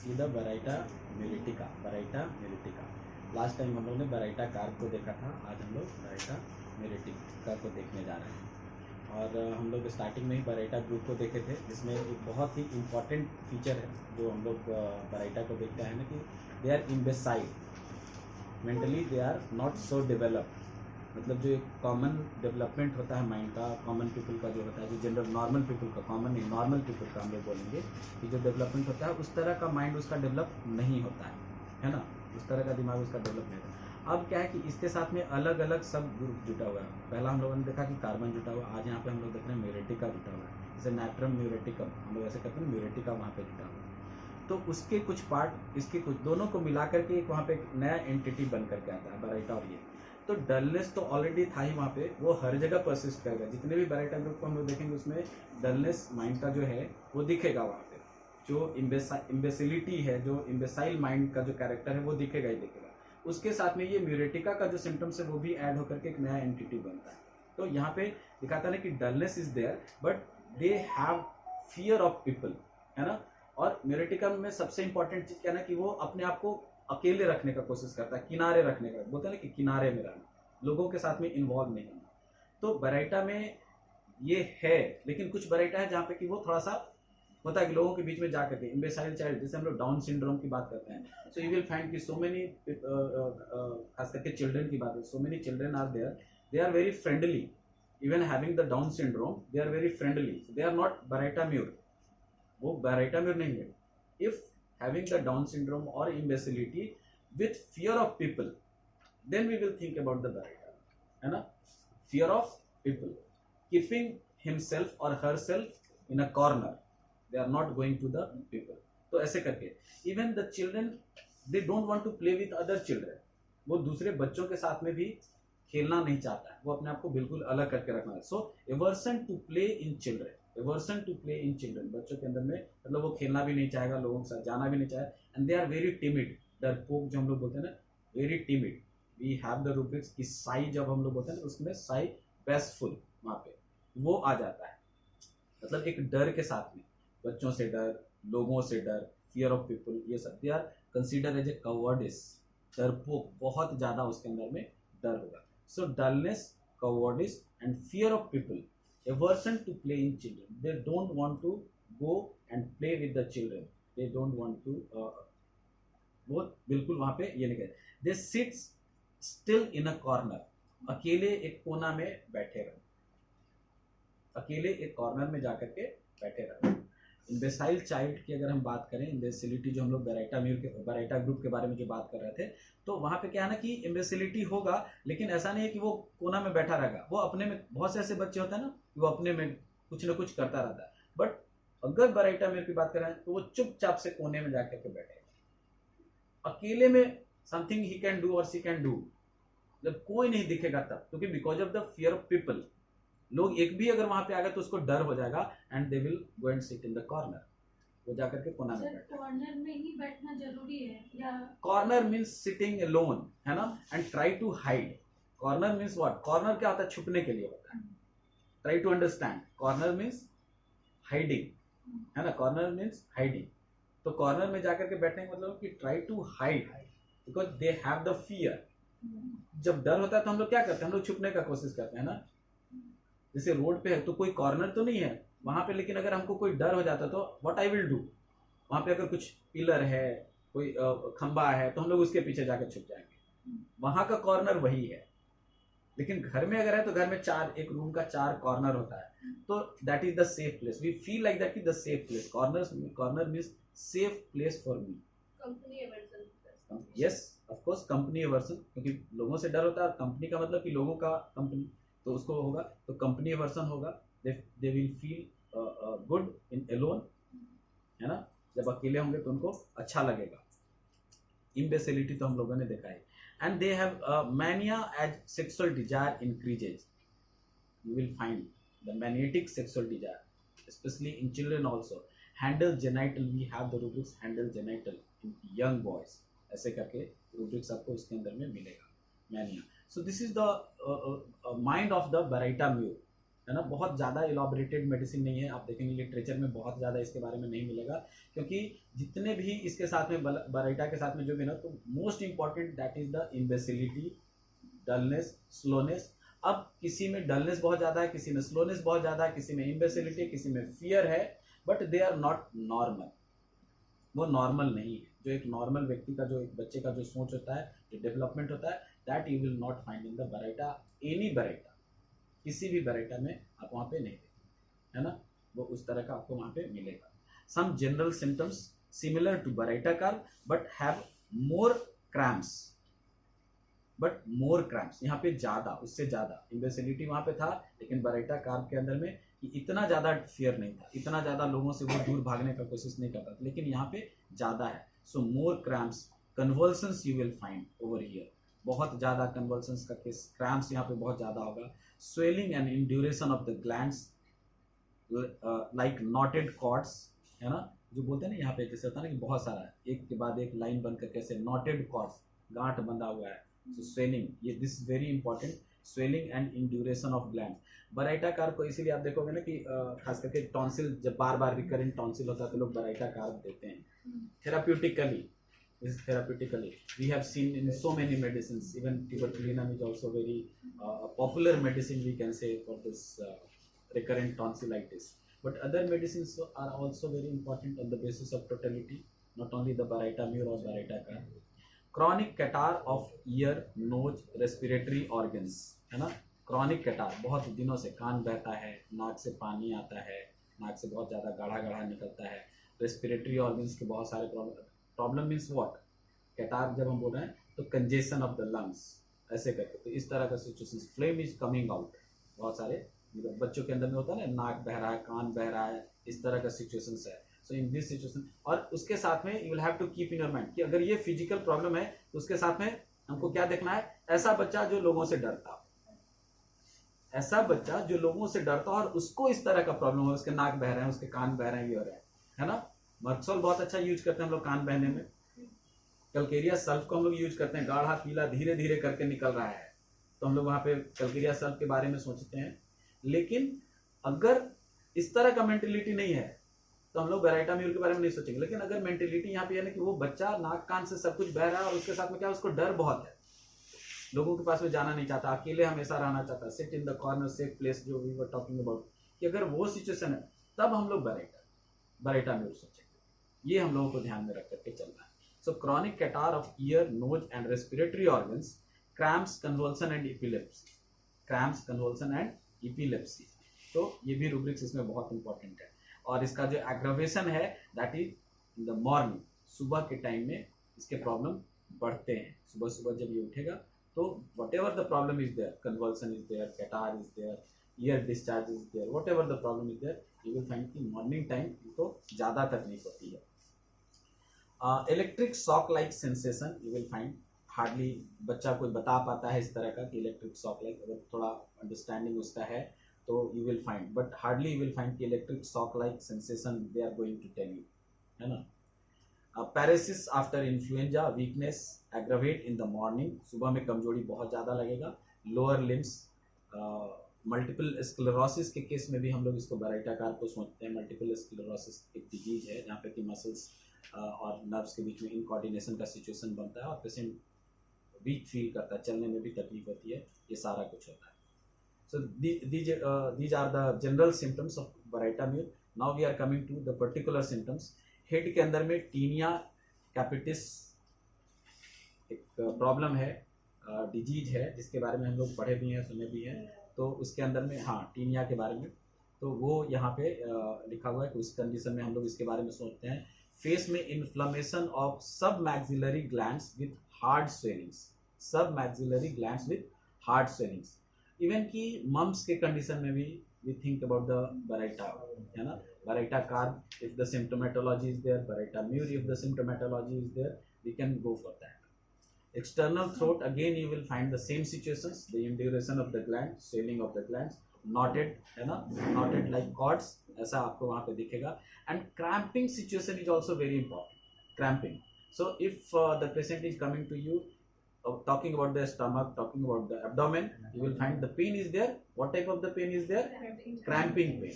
C the baryta muriatica. Last time हम लोग ने बराइटा कार्प को देखा था, आज हम लोग बराइटा म्यूरिटिका को देखने जा रहे हैं। और हम लोग स्टार्टिंग में ही बराइटा ग्रुप को देखे थे, जिसमें एक बहुत ही इम्पॉर्टेंट फीचर है जो हम लोग बराइटा को देखते हैं ना कि they are imbecile, mentally they are not so developed. मतलब जो एक कॉमन डेवलपमेंट होता है माइंड का, कॉमन पीपल का जो होता है, जो जनरल नॉर्मल पीपल का, कॉमन नहीं नॉर्मल पीपल का हम लोग बोलेंगे कि जो डेवलपमेंट होता है उस तरह का माइंड उसका डेवलप नहीं होता है ना, उस तरह का दिमाग उसका डेवलप नहीं होता। अब क्या है कि इसके साथ में अलग अलग सब ग्रुप जुटा हुआ है। पहला हम लोगों ने देखा कि कार्बन जुटा हुआ है, आज यहाँ पे हम लोग देख रहे हैं म्यूरेटिका जुटा हुआ है, जैसे नाइट्रम म्यूरेटिकम हम लोग ऐसे कहते हैं, म्यूरेटिका वहाँ पे जुटा हुआ है। तो उसके कुछ पार्ट, इसके कुछ, दोनों को मिला करके एक वहाँ पे एक नया एंटिटी बन करके आता है बराइटा। और ये तो डलनेस तो ऑलरेडी था ही वहाँ पे, वो हर जगह परसिस्ट करेगा। जितने भी बराइटा ग्रुप को हम लोग देखेंगे उसमें डलनेस माइंड का जो है वो दिखेगा वहाँ पे। जो इम्बेसिलिटी है, जो इम्बेसाइल माइंड का जो कैरेक्टर है वो दिखेगा ही दिखेगा। उसके साथ में ये म्यूरेटिका का जो सिम्टम्स है वो भी ऐड होकर के एक नया एंटिटी बनता है। तो यहाँ पे दिखाता है कि dullness is there but they have fear of people, है ना। और म्यूरेटिका में सबसे इंपॉर्टेंट चीज क्या है ना कि वो अपने आप को अकेले रखने का कोशिश करता है, किनारे रखने का, बोलते हैं ना कि किनारे में रहना, लोगों के साथ में इन्वॉल्व नहीं होना। तो बराइटा में ये है, लेकिन कुछ बराइटा है जहाँ पे कि वो थोड़ा सा होता है कि लोगों के बीच में जाकर के इम्बेसाइल चाइल्ड, जैसे हम लोग डाउन सिंड्रोम की बात करते हैं, सो यू विल फाइंड कि सो मेनी, खास करके चिल्ड्रन की बात है, so many children are there, they are very friendly, even having the Down syndrome they are very friendly, they are not baryta mur, वो बराइटा म्यूर नहीं है। If having the Down syndrome or imbecility with fear of people, then we will think about the baraita, है ना। Fear of people, keeping himself or herself in a corner, they are not going to the people। तो ऐसे करके even the children, they don't want to play with other children, वो दूसरे बच्चों के साथ में भी खेलना नहीं चाहता है, वो अपने आप को बिल्कुल अलग करके रखना है। So aversion to play in children, aversion to play in children, बच्चों के अंदर में मतलब वो खेलना भी नहीं चाहेगा, लोगों के साथ जाना भी नहीं चाहे, and they are very timid, डरपोक जो हम लोग बोलते हैं ना, very timid. We have the rubrics की साई जब हम लोग बोलते हैं उसमें साई बेस्टफुल, वहाँ पे वो आ जाता है, मतलब एक डर के साथ में, बच्चों से डर, लोगों से डर, फियर ऑफ पीपल, ये सब they are consider as a cowardice, डरपोक, बहुत ज्यादा उसके अंदर में डर होगा। So dullness, cowardice and fear of people, aversion to play in children, they don't want to go and play with the children, they don't want to वो बिल्कुल वहाँ पे ये नहीं कहते, they sit still in a corner, अकेले एक कोना में बैठे रहो, अकेले एक कॉर्नर में जाकर के बैठे रहो। इम्बेसाइल चाइल्ड की अगर हम बात करें, इम्बेसिलिटी जो हम लोग बराइटा ग्रुप के बारे में जो बात कर रहे थे, तो वहाँ पे क्या है ना कि इम्बेसिलिटी होगा, लेकिन ऐसा नहीं है कि वो कोना में बैठा रहेगा, वो अपने में, बहुत से ऐसे बच्चे होते हैं ना वो अपने में कुछ ना कुछ करता रहता है, बट अगर बराइटा म्यूर की बात करें तो वो चुपचाप से कोने में जाकर के बैठेगा, अकेले में समथिंग ही कैन डू और सी कैन डू, जब कोई नहीं दिखेगा तब, क्योंकि because of the fear of people, लोग एक भी अगर वहां पे आ गए तो उसको डर हो जाएगा, and they will go and sit in the corner, वो जाकर के कोना में बैठे। कॉर्नर में ही बैठना जरूरी है या कॉर्नर मींस सिटिंग अलोन, है ना, and try to hide. Corner means what, corner क्या होता है, छुपने के लिए होता है, try to understand, corner means hiding, है ना, कॉर्नर मींस हाइडिंग। तो कॉर्नर में जाकर के बैठने का मतलब कि try to hide, because they have the fear. जब डर होता है तो हम लोग क्या करते हैं, हम लोग छुपने का कोशिश करते हैं ना, जैसे रोड पे है तो कोई कॉर्नर तो नहीं है वहां पे, लेकिन अगर हमको कोई डर हो जाता तो व्हाट आई विल डू, वहां पे अगर कुछ पिलर है, कोई खंबा है, तो हम लोग उसके पीछे जाकर छुप जाएंगे, वहां का कॉर्नर वही है। लेकिन घर में अगर है तो घर में एक रूम का 4 कॉर्नर होता है, तो that is the safe place, we feel like that the safe place, corner means safe place for me. Company aversion, yes of course, company aversion, क्योंकि लोगों से डर होता है, कंपनी का मतलब कि लोगों का कंपनी, तो उसको होगा, तो कंपनी एवर्सन होगा, they will feel good in alone, है ना, जब अकेले होंगे तो उनको अच्छा लगेगा। इम्बेसिलिटी तो हम लोगों ने देखा है, and they have mania as sexual desire increases, you will find the मैनिएटिक sexual desire especially in children also. Handle genital, we have the rubrics handle genital in young boys, ऐसे करके रूब्रिक्स आपको इसके अंदर में मिलेगा, mania. So this is the mind of the Baraita Mule, है ना। बहुत ज़्यादा इलाबोरेटेड मेडिसिन नहीं है, आप देखेंगे लिटरेचर में बहुत ज़्यादा इसके बारे में नहीं मिलेगा, क्योंकि जितने भी इसके साथ में बराइटा के साथ में जो भी ना, तो most important that is the imbecility, dullness, slowness. अब किसी में डलनेस बहुत ज़्यादा है, किसी में स्लोनेस बहुत ज़्यादा है, किसी में इम्बेसिलिटी, किसी में फियर है, but they are not normal, वो नॉर्मल नहीं है। जो एक नॉर्मल व्यक्ति का, जो एक बच्चे का जो सोच होता है, जो डेवलपमेंट होता है, that you will not find in the Baryta, any Baryta, किसी भी बराइटा में आप वहाँ पे नहीं देखेंगे, है ना। वो उस तरह का आपको वहाँ पे मिलेगा। Some general symptoms similar to baryta carb but have more cramps, but more cramps, यहाँ पे ज़्यादा, उससे ज़्यादा इम्बेसिलिटी वहाँ पे था, लेकिन बराइटा कार्ब के अंदर में कि इतना ज़्यादा फियर नहीं था, इतना ज़्यादा लोगों से वो दूर भागने का कोशिश नहीं करता था, लेकिन यहाँ पे ज़्यादा है। So more cramps, convulsions you will find over here, बहुत ज़्यादा कन्वल्सन्स का केस, क्रैम्प्स यहाँ पे बहुत ज़्यादा होगा। Swelling and induration of the glands like knotted cords, है ना, जो बोलते हैं ना यहाँ पे जैसे होता है ना कि बहुत सारा एक के बाद एक लाइन बनकर कैसे नॉटेड कॉर्ड्स, गांठ बंधा हुआ है। सो स्वेलिंग, ये this very important, swelling and induration of glands. Baryta carb को इसीलिए आप देखोगे ना कि खास करके टॉन्सिल, जब बार बार रिकरेंट टॉन्सिल होता है तो लोग बराइटा कार्ब देते हैं। Therapeutically, is therapeutically we have seen in so many medicines, even tuberculinum is also very popular medicine, we can say, for this recurrent tonsillitis. But other medicines are also very important on the basis of totality, not only the baraita mur or baraita carb. Chronic catarrh of ear, nose, respiratory organs, है ना। chronic catarrh, बहुत दिनों से कान बहता है, नाक से पानी आता है, नाक से बहुत ज़्यादा गाढ़ा गाढ़ा निकलता है। रेस्पिरेटरी ऑर्गन्स के बहुत सारे प्रॉब्लम मीन्स व्हाट, कैटार जब हम बोल रहे हैं तो कंजेशन ऑफ द लंग्स, ऐसे करके, तो इस तरह का situation, flame is coming out, बहुत सारे बच्चों के अंदर में होता है ना, नाक बह रहा है, कान बह रहा है, इस तरह का सिचुएशंस है। सो इन दिस सिचुएशन, और उसके साथ में you will have to keep in your mind कि अगर ये फिजिकल प्रॉब्लम है तो उसके साथ में हमको क्या देखना है, ऐसा बच्चा जो लोगों से डरता, ऐसा बच्चा जो लोगों से डरता और उसको इस तरह का प्रॉब्लम हो, उसके नाक बह रहे हैं, उसके कान बह रहे हैं, ये हो रहा है ना। मर्क्सोल बहुत अच्छा यूज करते हैं हम लोग कान बहने में। कल्केरिया सल्फ को हम लोग यूज करते हैं, गाढ़ा पीला धीरे धीरे करके निकल रहा है, तो हम लोग वहाँ पे कल्केरिया सल्फ के बारे में सोचते हैं। लेकिन अगर इस तरह का मेंटेलिटी नहीं है तो हम लोग बराइटा म्यूर के बारे में नहीं सोचेंगे। लेकिन अगर मेंटेलिटी यहाँ पे है ना कि वो बच्चा नाक कान से सब कुछ बह रहा है और उसके साथ में क्या, उसको डर बहुत है, लोगों के पास में जाना नहीं चाहता, अकेले हमेशा रहना चाहता, sit in the corner safe place, जो वी वर टॉकिंग अबाउट, कि अगर वो सिचुएशन है तब हम लोग बराइटा म्यूर सोचेंगे। ये हम लोगों को ध्यान में रख करके चलना है। So chronic catarrh of ear, nose and respiratory organs, cramps, convulsion and epilepsy, cramps, convulsion and epilepsy, तो ये भी रूब्रिक्स इसमें बहुत इंपॉर्टेंट है। और इसका जो एग्रावेशन है that is in the morning, सुबह के टाइम में इसके प्रॉब्लम बढ़ते हैं। सुबह सुबह जब ये उठेगा तो whatever the problem is there, convulsion is there, catarrh is there, ear discharge is there, whatever the problem is there, you will find कि मॉर्निंग टाइम इनको ज़्यादा तकलीफ होती है। Electric shock like sensation you will find, hardly बच्चा कोई बता पाता है इस तरह का कि इलेक्ट्रिक शॉक लाइक, अगर थोड़ा अंडरस्टैंडिंग उसका है तो you will find, but hardly you will find कि electric shock like sensation they are going to tell you, है ना। Paralysis after influenza, weakness aggravate in the morning, सुबह में कमजोरी बहुत ज़्यादा लगेगा। लोअर लिम्स, मल्टीपल स्क्लेरोसिस के केस में भी हम लोग इसको बराइटा कार्ब को सोचते हैं। मल्टीपल स्क्लेरोसिस एक डिजीज है जहाँ पे कि मसल्स और नर्व्स के बीच में इनकोऑर्डिनेशन का सिचुएशन बनता है और पेशेंट वीक फील करता है, चलने में भी तकलीफ होती है, ये सारा कुछ होता है। सो these are the general symptoms of baraita mur. Now we are coming to the particular symptoms. Head के अंदर में टीनिया कैपिटिस एक प्रॉब्लम है, डिजीज है, जिसके बारे में हम लोग पढ़े भी हैं, सुने भी हैं, तो उसके अंदर में हाँ टीनिया के बारे में, तो वो यहाँ पे लिखा हुआ है कि उस कंडीशन में हम लोग इसके बारे में सोचते हैं। फेस में inflammation of submaxillary glands with hard swellings, submaxillary glands with hard swellings, even कि मम्स के कंडीशन में भी we think about the baryta, है ना। Baryta carb, if the symptomatology is there, baraita mur, if the symptomatology is there, we can go for that. External throat, again you will find the same situations, the induration of the gland, swelling of the glands, knotted, है ना, knotted like cords, ऐसा आपको वहाँ पे दिखेगा। And cramping situation is also very important, cramping. So if the patient is coming to you talking about the stomach, talking about the abdomen, you will find the pain is there. What type of the pain is there? Cramping pain.